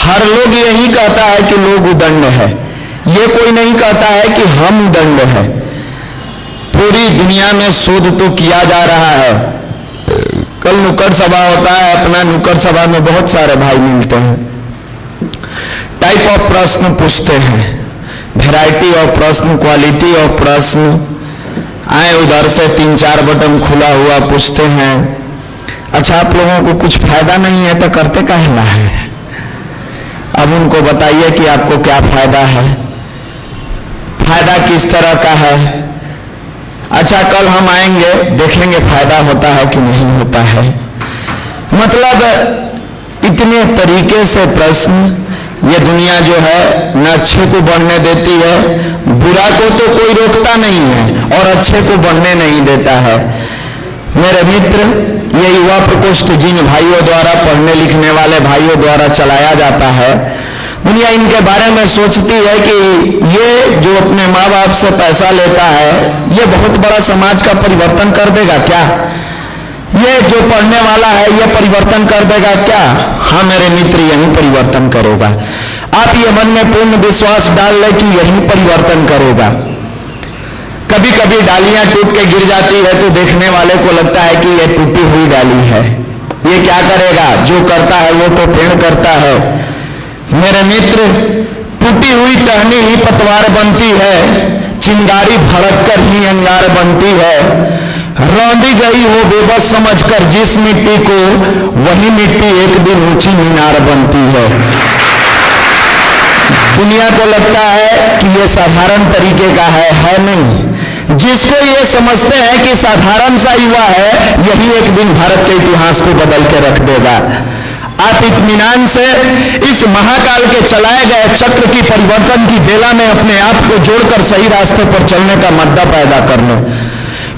हर लोग यही कहता है कि लोग उदंड है, ये कोई नहीं कहता है कि हम उदंड है। पूरी दुनिया में शोध तो किया जा रहा है। कल नुक्कड़ सभा होता है, अपना नुक्कड़ सभा में बहुत सारे भाई मिलते हैं, टाइप ऑफ प्रश्न पूछते हैं, वैरायटी ऑफ प्रश्न, क्वालिटी ऑफ प्रश्न। आए उधर से 3-4 बटन खुला हुआ पूछते हैं, अच्छा आप लोगों को कुछ फायदा नहीं है तो करते काहे है? अब उनको बताइए कि आपको क्या फायदा है, फायदा किस तरह का है। अच्छा कल हम आएंगे, देखेंगे फायदा होता है कि नहीं होता है। मतलब इतने तरीके से प्रश्न ये दुनिया जो है न अच्छे को बढ़ने देती है, बुरा को तो कोई रोकता नहीं है और अच्छे को बढ़ने नहीं देता है। मेरे मित्र, ये युवा प्रकोष्ठ जिन भाइयों द्वारा, पढ़ने लिखने वाले भाइयों द्वारा चलाया जाता है, दुनिया इनके बारे में सोचती है कि ये जो अपने माँ बाप से पैसा लेता है, ये बहुत बड़ा समाज का परिवर्तन कर देगा क्या? ये जो पढ़ने वाला है ये परिवर्तन कर देगा क्या? हाँ मेरे मित्र, यही परिवर्तन करेगा। आप ये मन में पूर्ण विश्वास डाल ले कि यही परिवर्तन करेगा। कभी कभी डालियां टूट के गिर जाती है तो देखने वाले को लगता है कि ये टूटी हुई डाली है, ये क्या करेगा? जो करता है वो तो पेड़ करता है। मेरे मित्र, टूटी हुई टहनी ही पतवार बनती है, चिंगारी भड़क कर ही अंगार बनती है। रौंदी गई हो बेबस समझकर जिस मिट्टी को, वही मिट्टी एक दिन ऊंची मीनार बनती है। दुनिया को लगता है कि ये साधारण तरीके का है नहीं। जिसको ये समझते हैं कि साधारण सा युवा है, यही एक दिन भारत के इतिहास को बदल के रख देगा। आप इत्मीनान से इस महाकाल के चलाए गए चक्र की परिवर्तन की बेला में अपने आप को जोड़कर सही रास्ते पर चलने का मद्दा पैदा कर लो।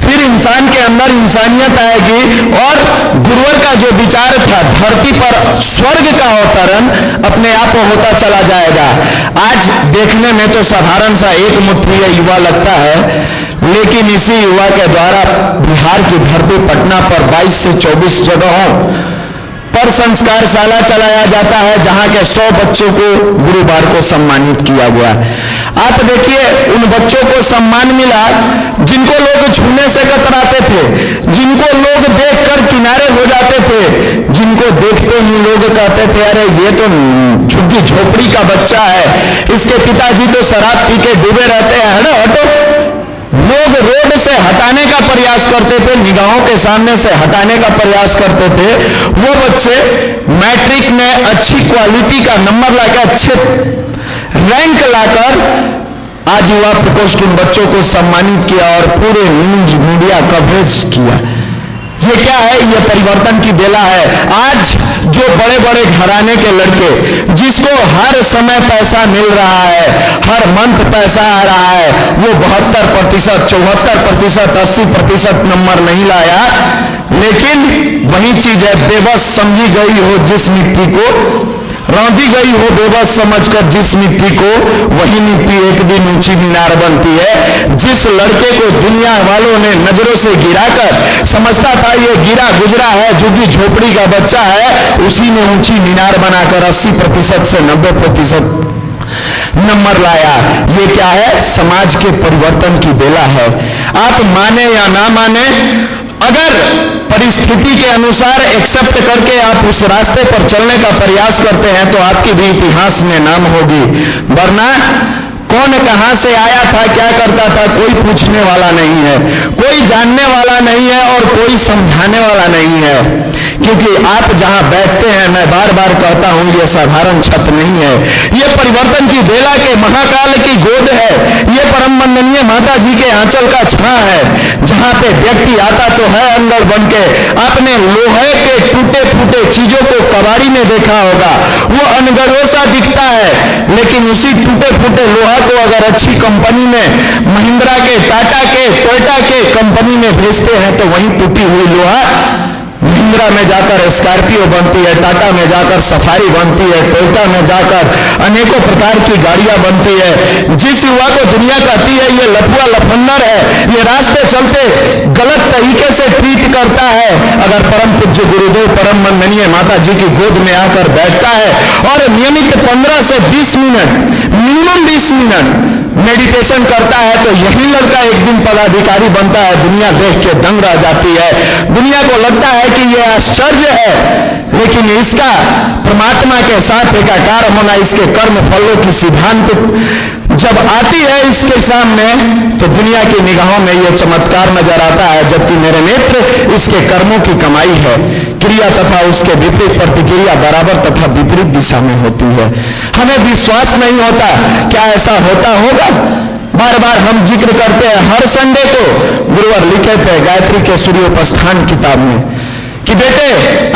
फिर इंसान के अंदर इंसानियत आएगी और गुरुवर का जो विचार था धरती पर स्वर्ग का अवतरण अपने आप होता चला जाएगा। आज देखने में तो साधारण सा एक मुठ्ठी युवा लगता है, लेकिन इसी युवा के द्वारा बिहार की धरती पटना पर 22 से 24 जगहों पर संस्कारशाला चलाया जाता है, जहां के 100 बच्चों को गुरुवार को सम्मानित किया गया। आप देखिए, उन बच्चों को सम्मान मिला जिनको लोग छूने से कतराते थे, जिनको लोग देखकर किनारे हो जाते थे, जिनको देखते ही लोग कहते थे अरे ये तो झुग्गी झोपड़ी का बच्चा है, इसके पिताजी तो शराब पी के डूबे रहते हैं, हटो। लोग रोड से हटाने का प्रयास करते थे, निगाहों के सामने से हटाने का प्रयास करते थे। वो बच्चे मैट्रिक में अच्छी क्वालिटी का नंबर लाकर, अच्छे रैंक लाकर आज युवा प्रकोष्ठ उन बच्चों को सम्मानित किया और पूरे न्यूज मीडिया कवरेज किया। ये क्या है? ये परिवर्तन की बेला है। आज जो बड़े बड़े घराने के लड़के, जिसको हर समय पैसा मिल रहा है, हर मंथ पैसा आ रहा है, वो 72%, 74%, 80% नंबर नहीं लाया, लेकिन वही चीज है, बेबस समझी गई हो जिस मिट्टी को, रौंदी गई हो बेबस समझकर जिस मिट्टी को, वही मिट्टी एक दिन ऊंची मीनार बनती है। जिस लड़के को दुनिया वालों ने नजरों से गिराकर समझता था ये गिरा गुजरा है, झुग्गी झोपड़ी का बच्चा है, उसी ने ऊंची मीनार बनाकर 80% से 90% नंबर लाया। ये क्या है? समाज के परिवर्तन की बेला है। आप माने या ना माने, अगर परिस्थिति के अनुसार एक्सेप्ट करके आप उस रास्ते पर चलने का प्रयास करते हैं तो आपकी भी इतिहास में नाम होगी, वरना कौन कहां से आया था, क्या करता था, कोई पूछने वाला नहीं है, कोई जानने वाला नहीं है और कोई समझाने वाला नहीं है। क्योंकि आप जहां बैठते हैं, मैं बार बार कहता हूं, ये साधारण छत नहीं है, ये परिवर्तन की बेला के महाकाल की गोद है, ये परम वंदनीय माता जी के आंचल का छां है, जहां पे व्यक्ति आता तो है अंगड़ बन के। आपने लोहे के टूटे फूटे चीजों को कबाड़ी में देखा होगा, वो अनगढ़ों सा दिखता है, लेकिन उसी टूटे फूटे लोहा को अगर अच्छी कंपनी में, महिंद्रा के, टाटा के, टोयोटा के कंपनी में भेजते हैं तो वही टूटी हुई लोहा महिंद्रा में जाकर स्कॉर्पियो बनती है, टाटा में जाकर सफारी बनती है, टोयोटा में जाकर अनेकों प्रकार की गाड़ियां बनती है। जिस युवा को दुनिया कहती है ये लफुआ लफंदर है, ये रास्ते चलते गलत तरीके से ट्रीट करता है, अगर परम पूज्य गुरुदेव परम वंदनीय माता जी की गोद में आकर बैठता है और नियमित 15 से 20 मिनट, मिनिमम 20 मिनट मेडिटेशन करता है तो यही लड़का एक दिन पदाधिकारी बनता है। दुनिया देख के दंग रह जाती है, दुनिया को लगता है कि यह आश्चर्य है, लेकिन इसका परमात्मा के साथ एकाकार होना, इसके कर्म फलों की सिद्धांत जब आती है इसके सामने तो दुनिया की निगाहों में यह चमत्कार नजर आता है, जबकि मेरे नेत्र इसके कर्मों की कमाई है। क्रिया तथा उसके विपरीत प्रतिक्रिया बराबर तथा विपरीत दिशा में होती है। हमें विश्वास नहीं होता क्या ऐसा होता होगा। बार बार हम जिक्र करते हैं, हर संडे को गुरुवर लिखे थे गायत्री के सूर्योपस्थान किताब में कि बेटे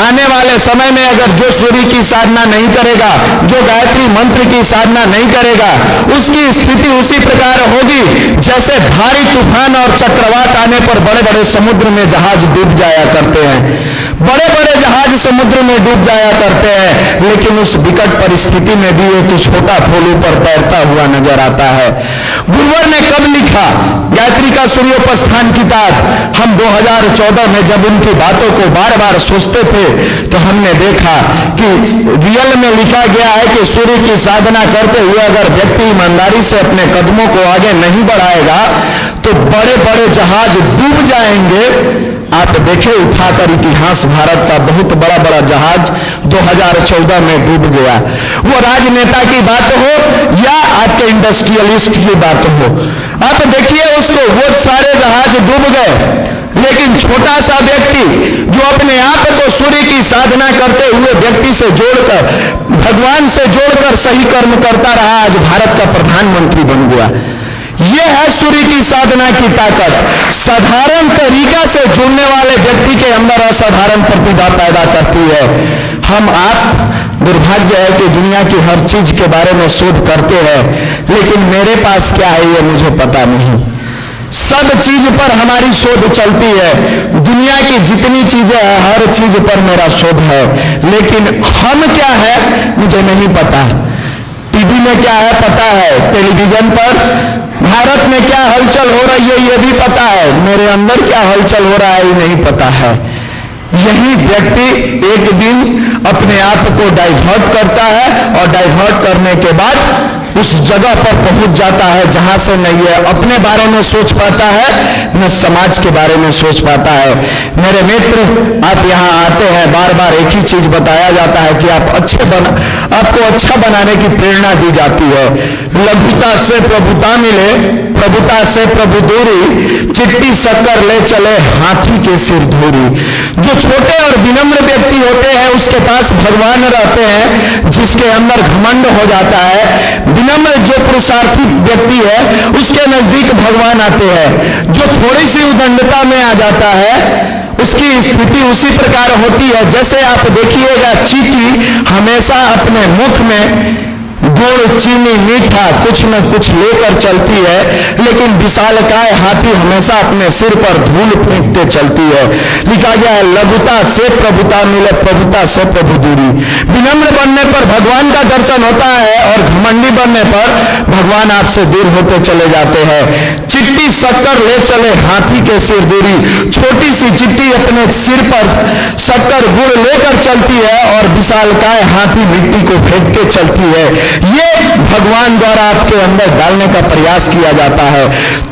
आने वाले समय में अगर जो सूर्य की साधना नहीं करेगा, जो गायत्री मंत्र की साधना नहीं करेगा, उसकी स्थिति उसी प्रकार होगी जैसे भारी तूफान और चक्रवात आने पर बड़े बड़े समुद्र में जहाज डूब जाया करते हैं। बड़े बड़े जहाज समुद्र में डूब जाया करते हैं, लेकिन उस विकट परिस्थिति में भी एक छोटा फूल ऊपर तैरता हुआ नजर आता है। गुरुवर ने कब लिखा गायत्री का सूर्योपस्थान किताब? हम 2014 में जब उनकी बातों को बार बार सोचते थे तो हमने देखा कि रियल में लिखा गया है कि सूर्य की साधना करते हुए अगर व्यक्ति ईमानदारी से अपने कदमों को आगे नहीं बढ़ाएगा तो बड़े बड़े जहाज डूब जाएंगे। आप देखें उठाकर इतिहास, भारत का बहुत बड़ा बड़ा जहाज 2014 में डूब गया। वो राजनेता की बात हो या आपके इंडस्ट्रियलिस्ट की बात हो, आप देखिए उसको, वो सारे जहाज डूब गए, लेकिन छोटा सा व्यक्ति जो अपने आप को सूर्य की साधना करते हुए व्यक्ति से जोड़कर, भगवान से जोड़कर सही कर्म करता रहा, आज भारत का प्रधानमंत्री बन गया। यह है सूर्य की साधना की ताकत। साधारण तरीका से जुड़ने वाले व्यक्ति के अंदर असाधारण प्रतिभा पैदा करती है। हम आप दुर्भाग्य है कि दुनिया की हर चीज के बारे में शोध करते हैं, लेकिन मेरे पास क्या है ये मुझे पता नहीं। सब चीज पर हमारी शोध चलती है, दुनिया की जितनी चीजें हैं हर चीज पर मेरा शोध है, लेकिन हम क्या है मुझे नहीं पता। टीवी में क्या है पता है, टेलीविजन पर भारत में क्या हलचल हो रही है ये भी पता है, मेरे अंदर क्या हलचल हो रहा है ये नहीं पता है। यही व्यक्ति एक दिन अपने आप को डाइवर्ट करता है और डाइवर्ट करने के बाद उस जगह पर पहुंच जाता है जहां से न ये अपने बारे में सोच पाता है न समाज के बारे में सोच पाता है। मेरे मित्र, आप यहां आते हैं, बार बार एक ही चीज बताया जाता है कि आपको अच्छा बनाने की प्रेरणा दी जाती है। लघुता से प्रभुता मिले, प्रभुता से प्रभु दूरी, चिट्टी शक्कर ले चले हाथी के सिर धूरी। जो छोटे और विनम्र व्यक्ति होते हैं उसके पास भगवान रहते हैं, जिसके अंदर घमंड हो जाता है। विनम्र जो पुरुषार्थी व्यक्ति है उसके नजदीक भगवान आते हैं। जो थोड़ी सी उदंडता में आ जाता है उसकी स्थिति उसी प्रकार होती है जैसे आप देखिएगा चींटी हमेशा अपने मुख में गुड़, चीनी, मीठा कुछ न कुछ लेकर चलती है, लेकिन विशालकाय हाथी हमेशा अपने सिर पर धूल फेंकते चलती है। लिखा गया है लघुता से प्रभुता मिले, प्रभुता से प्रभु दूरी। विनम्र बनने पर भगवान का दर्शन होता है और घमंडी बनने पर भगवान आपसे दूर होते चले जाते हैं। चिट्टी शक्कर ले चले हाथी के सिर दूरी। छोटी सी चिट्टी अपने सिर पर शक्कर गुड़ लेकर चलती है और विशालकाय हाथी मिट्टी को फेंक के चलती है। ये भगवान द्वारा आपके अंदर डालने का प्रयास किया जाता है।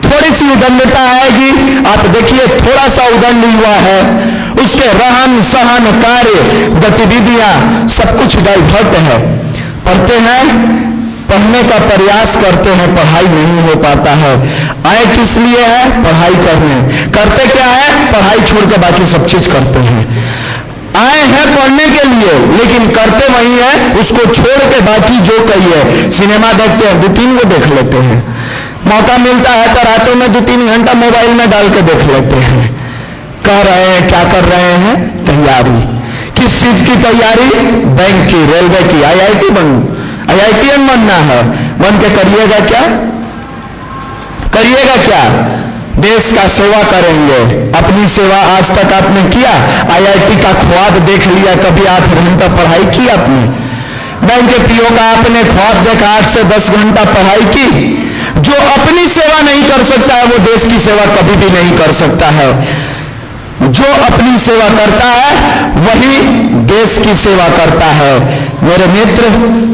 थोड़ी सी उदंडता आएगी, आप देखिए थोड़ा सा उदंड हुआ है, उसके रहन सहन कार्य गतिविधियां सब कुछ डाइवर्ट है। पढ़ते हैं, पढ़ने का प्रयास करते हैं, पढ़ाई नहीं हो पाता है। आए किस लिए है? पढ़ाई करने। करते क्या है? पढ़ाई छोड़ के बाकी सब चीज करते हैं। आए हैं पढ़ने के लिए लेकिन करते वही है, उसको छोड़ के बाकी जो कहिए। सिनेमा देखते हैं, 2-3 को देख लेते हैं, मौका मिलता है तो रातों में 2-3 घंटा मोबाइल में डाल के देख लेते हैं। कर रहे हैं, क्या कर रहे हैं? तैयारी। किस चीज की तैयारी? बैंक की, रेलवे की। IIT IITian बनना है, बन के करिएगा क्या? करिएगा क्या? देश का सेवा करेंगे। अपनी सेवा आज तक आपने किया? IIT का ख्वाब देख लिया कभी? 8 घंटा पढ़ाई की आपने? बैंक के PO का आपने ख्वाब देखा, 8 से 10 घंटा पढ़ाई की? जो अपनी सेवा नहीं कर सकता है वो देश की सेवा कभी भी नहीं कर सकता है। जो अपनी सेवा करता है वही देश की सेवा करता है। मेरे मित्र,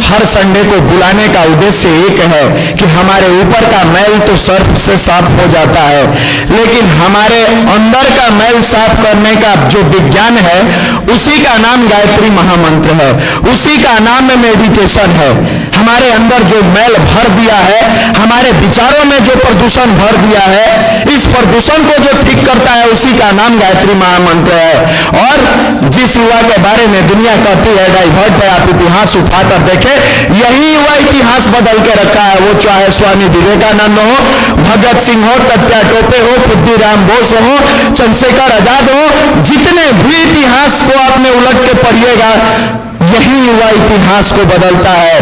हर संडे को बुलाने का उद्देश्य एक है कि हमारे ऊपर का मैल तो सर्फ से साफ हो जाता है, लेकिन हमारे अंदर का मैल साफ करने का जो विज्ञान है उसी का नाम गायत्री महामंत्र है, उसी का नाम मेडिटेशन है। हमारे अंदर जो मैल भर दिया है, हमारे विचारों में जो प्रदूषण भर दिया है, इस प्रदूषण को जो ठीक करता है उसी का नाम गायत्री महामंत्र है। और जिस युवा के बारे में दुनिया कहती है डाइवर्ट है, आप इतिहास उठाकर देखें, यही युवा इतिहास बदल के रखा है। वो चाहे स्वामी विवेकानंद हो, भगत सिंह हो, तत्या टोपे हो, खुद्दीराम बोस हो, चंद्रशेखर आजाद हो, जितने भी इतिहास को आपने उलट के पढ़िएगा, यही युवा इतिहास को बदलता है।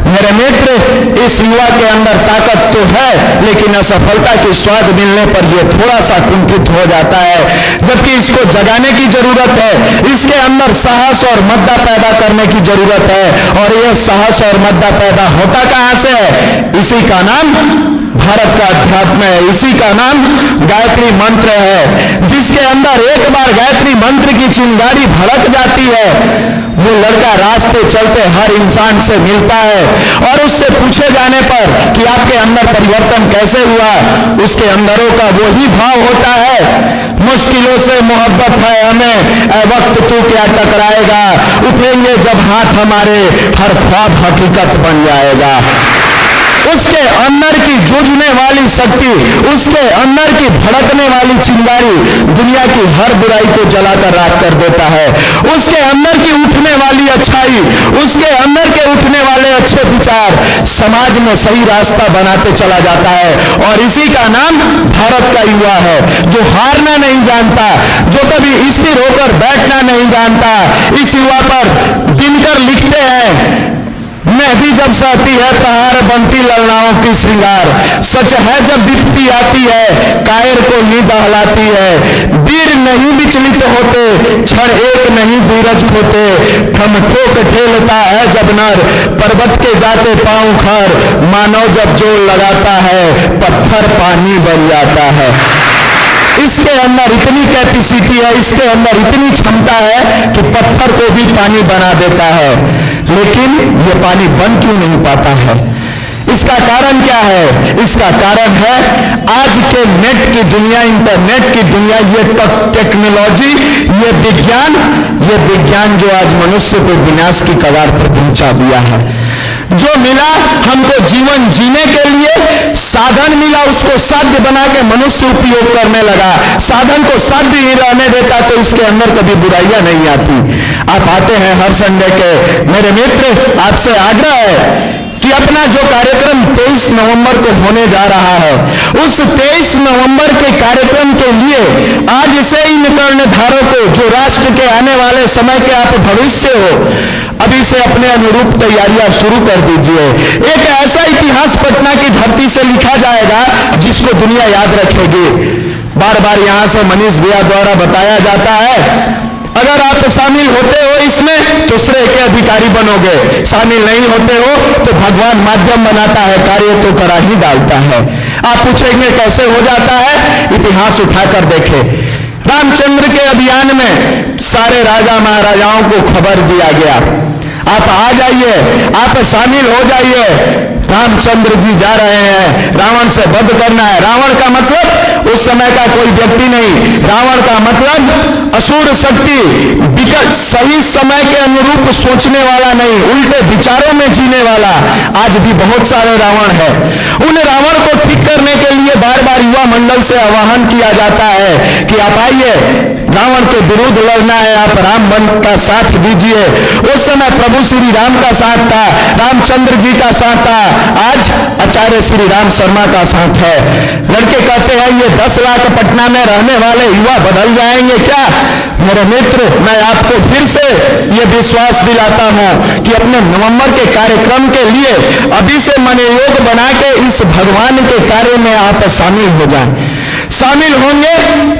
मेरे मित्र, इस युवा के अंदर ताकत तो है, लेकिन असफलता की स्वाद मिलने पर यह थोड़ा सा कुंठित हो जाता है, जबकि इसको जगाने की जरूरत है। इसके अंदर साहस और मद्दा पैदा करने की जरूरत है, और यह साहस और मद्दा पैदा होता कहां से है? इसी का नाम भारत का अध्यात्म है, इसी का नाम गायत्री मंत्र है। जिसके अंदर एक बार गायत्री मंत्र की चिंगारी भड़क जाती है, वो लड़का रास्ते चलते हर इंसान से मिलता है, और उससे पूछे जाने पर कि आपके अंदर परिवर्तन कैसे हुआ, उसके अंदरों का वही भाव होता है, मुश्किलों से मोहब्बत है हमें, ऐ वक्त तू क्या टकराएगा, उठेंगे जब हाथ हमारे, हर ख्वाब हकीकत बन जाएगा। उसके अंदर की जूझने वाली शक्ति, उसके अंदर की भड़कने वाली चिंगारी दुनिया की हर बुराई को जलाकर राख कर देता है। उसके अंदर की उठने वाली अच्छाई, उसके अंदर के उठने वाले अच्छे विचार समाज में सही रास्ता बनाते चला जाता है। और इसी का नाम भारत का युवा है, जो हारना नहीं जानता, जो कभी स्थिर होकर बैठना नहीं जानता। इस युवा पर दिनकर लिखते हैं, मेहंदी जब सहती है प्रहार बनती ललनाओं की श्रृंगार, सच है जब विपत्ति आती है कायर को नींद दहलाती है। वीर नहीं विचलित होते, क्षण एक नहीं धीरज खोते, थम ठोक ठेलता है जब नर, पर्वत के जाते पांव खर, मानव जब जोर लगाता है पत्थर पानी बन जाता है। इसके अंदर इतनी कैपेसिटी है, इसके अंदर इतनी क्षमता है कि पत्थर को भी पानी बना देता है, लेकिन ये पानी बन क्यों नहीं पाता है? इसका कारण क्या है? इसका कारण है आज के नेट की दुनिया, इंटरनेट की दुनिया, ये टेक्नोलॉजी, ये विज्ञान जो आज मनुष्य को विनाश की कगार पर पहुंचा दिया है। जो मिला हमको जीवन जीने के लिए, साधन मिला, उसको साध्य बना के मनुष्य उपयोग करने लगा। साधन को साध्य ही रहने देता तो इसके अंदर कभी बुराइयां नहीं आती। आप आते हैं हर संडे के, मेरे मित्र, आपसे आग्रह है कि अपना जो कार्यक्रम 23 नवंबर को होने जा रहा है, उस 23 नवंबर के कार्यक्रम के लिए आज से इन कर्णधारों, जो राष्ट्र के आने वाले समय के आप भविष्य हो, अभी से अपने अनुरूप तैयारियां शुरू कर दीजिए। एक ऐसा इतिहास पटना की धरती से लिखा जाएगा जिसको दुनिया याद रखेगी। बार बार यहां से मनीष भैया द्वारा बताया जाता है, अगर आप शामिल होते हो इसमें तो श्रेय के अधिकारी बनोगे, शामिल नहीं होते हो तो भगवान माध्यम बनाता है, कार्य तो करा ही डालता है। आप पूछेंगे कैसे हो जाता है? इतिहास उठाकर देखें। रामचंद्र के अभियान में सारे राजा महाराजाओं को खबर दिया गया, आप आ जाइए, आप शामिल हो जाइए, रामचंद्र जी जा रहे हैं, रावण से वध करना है। रावण का मतलब उस समय का कोई व्यक्ति नहीं, रावण का मतलब असुर शक्ति, सही समय के अनुरूप सोचने वाला नहीं, उल्टे विचारों में जीने वाला। आज भी बहुत सारे रावण है। उन रावण को ठीक करने के लिए बार बार युवा मंडल से आह्वान किया जाता है कि आप आइए, रावण के विरुद्ध लड़ना है, आप राम बन का साथ दीजिए। उस समय प्रभु श्री राम का साथ था, रामचंद्र जी का साथ था, आज आचार्य श्री राम शर्मा का साथ है। लड़के कहते हैं ये 10 लाख पटना में रहने वाले युवा बदल जाएंगे क्या? मेरे मित्र, मैं आपको फिर से ये विश्वास दिलाता हूं कि अपने नवंबर के कार्यक्रम के लिए अभी से मनोयोग बना के इस भगवान के कार्य में आप शामिल हो जाएं। शामिल होंगे,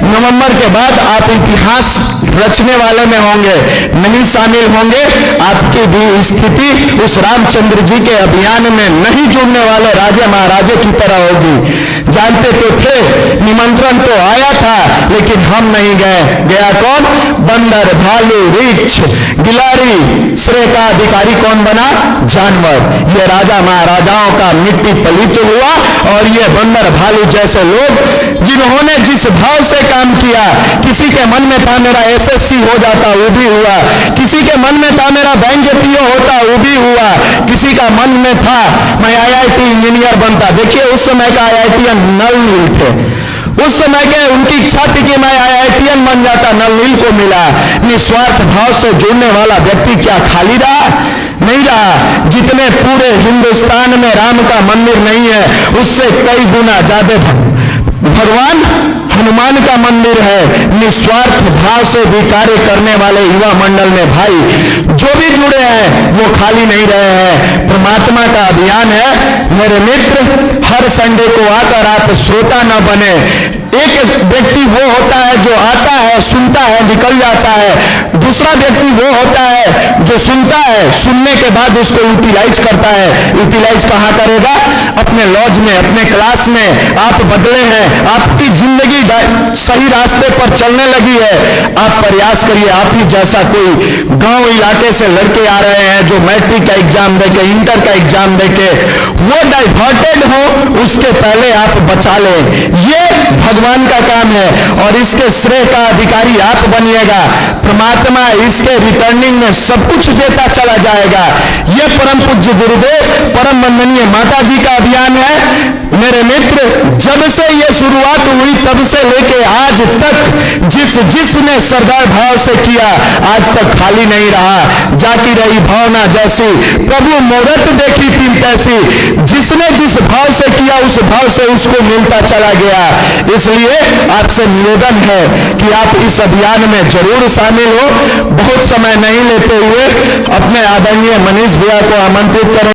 नवंबर के बाद आप इतिहास रचने वाले में होंगे, नहीं शामिल होंगे, आपकी भी स्थिति उस रामचंद्र जी के अभियान में नहीं जुड़ने वाले राजे महाराजे की तरह होगी। जानते तो थे, निमंत्रण तो आया था, लेकिन हम नहीं गए। गया कौन? बंदर, भालू, रीछ, गिलारी। श्रेय का अधिकारी कौन बना? जानवर। ये राजा महाराजाओं का मिट्टी पलीत हुआ, और ये बंदर भालू जैसे लोग जिन्होंने जिस भाव से काम किया, किसी के मन में था मेरा एसएससी हो जाता, वो भी हुआ। किसी के मन में था मेरा बैंक पीओ होता, वो भी हुआ। किसी का मन में था मैं आईआईटी इंजीनियर बनता। देखिए उस समय का आईआईटीएन नल नील थे, उस समय के उनकी इच्छा थी कि मैं आईआईटीएन बन जाता, नल नील को मिला। निस्वार्थ भाव से जुड़ने वाला व्यक्ति क्या खाली रहा? नहीं रहा। जितने पूरे हिंदुस्तान में राम का मंदिर नहीं है, उससे कई गुना ज्यादा भगवान हनुमान का मंदिर है। निस्वार्थ भाव से भी कार्य करने वाले युवा मंडल में भाई जो भी जुड़े हैं वो खाली नहीं रहे हैं। परमात्मा का अभियान है मेरे मित्र। हर संडे को आकर आप श्रोता न बने। एक व्यक्ति वो होता है जो आता है, सुनता है, निकल जाता है। दूसरा व्यक्ति वो होता है जो सुनता है, सुनने के बाद उसको यूटिलाइज करता है। यूटिलाइज कहाँ करेगा? अपने लॉज में, अपने क्लास में। आप बदले हैं, आपकी जिंदगी सही रास्ते पर चलने लगी है। आप प्रयास करिए, आप ही जैसा कोई गांव इलाके से लड़के आ रहे हैं जो मैट्रिक का एग्जाम देके, इंटर का एग्जाम देके वो डाइवर्टेड हो, उसके पहले आप बचा लें। ये भगवान का काम है, और इसके श्रेय का अधिकारी आप बनिएगा। परमात्मा इसके रिटर्निंग में सब कुछ देता चला जाएगा। ये परम पूज्य गुरुदेव, परम वंदनीय माता जी का अभियान है मेरे मित्र। जब से ये शुरुआत हुई तब से लेके आज तक जिसने सरदार भाव से किया, आज तक खाली नहीं रहा। जाती रही भावना जैसी, प्रभु मूरत देखी तीन तैसी। जिसने जिस भाव से किया, उस भाव से उसको मिलता चला गया। इसलिए आपसे निवेदन है कि आप इस अभियान में जरूर शामिल हो। बहुत समय नहीं लेते हुए अपने आदरणीय मनीष भैया को आमंत्रित करें।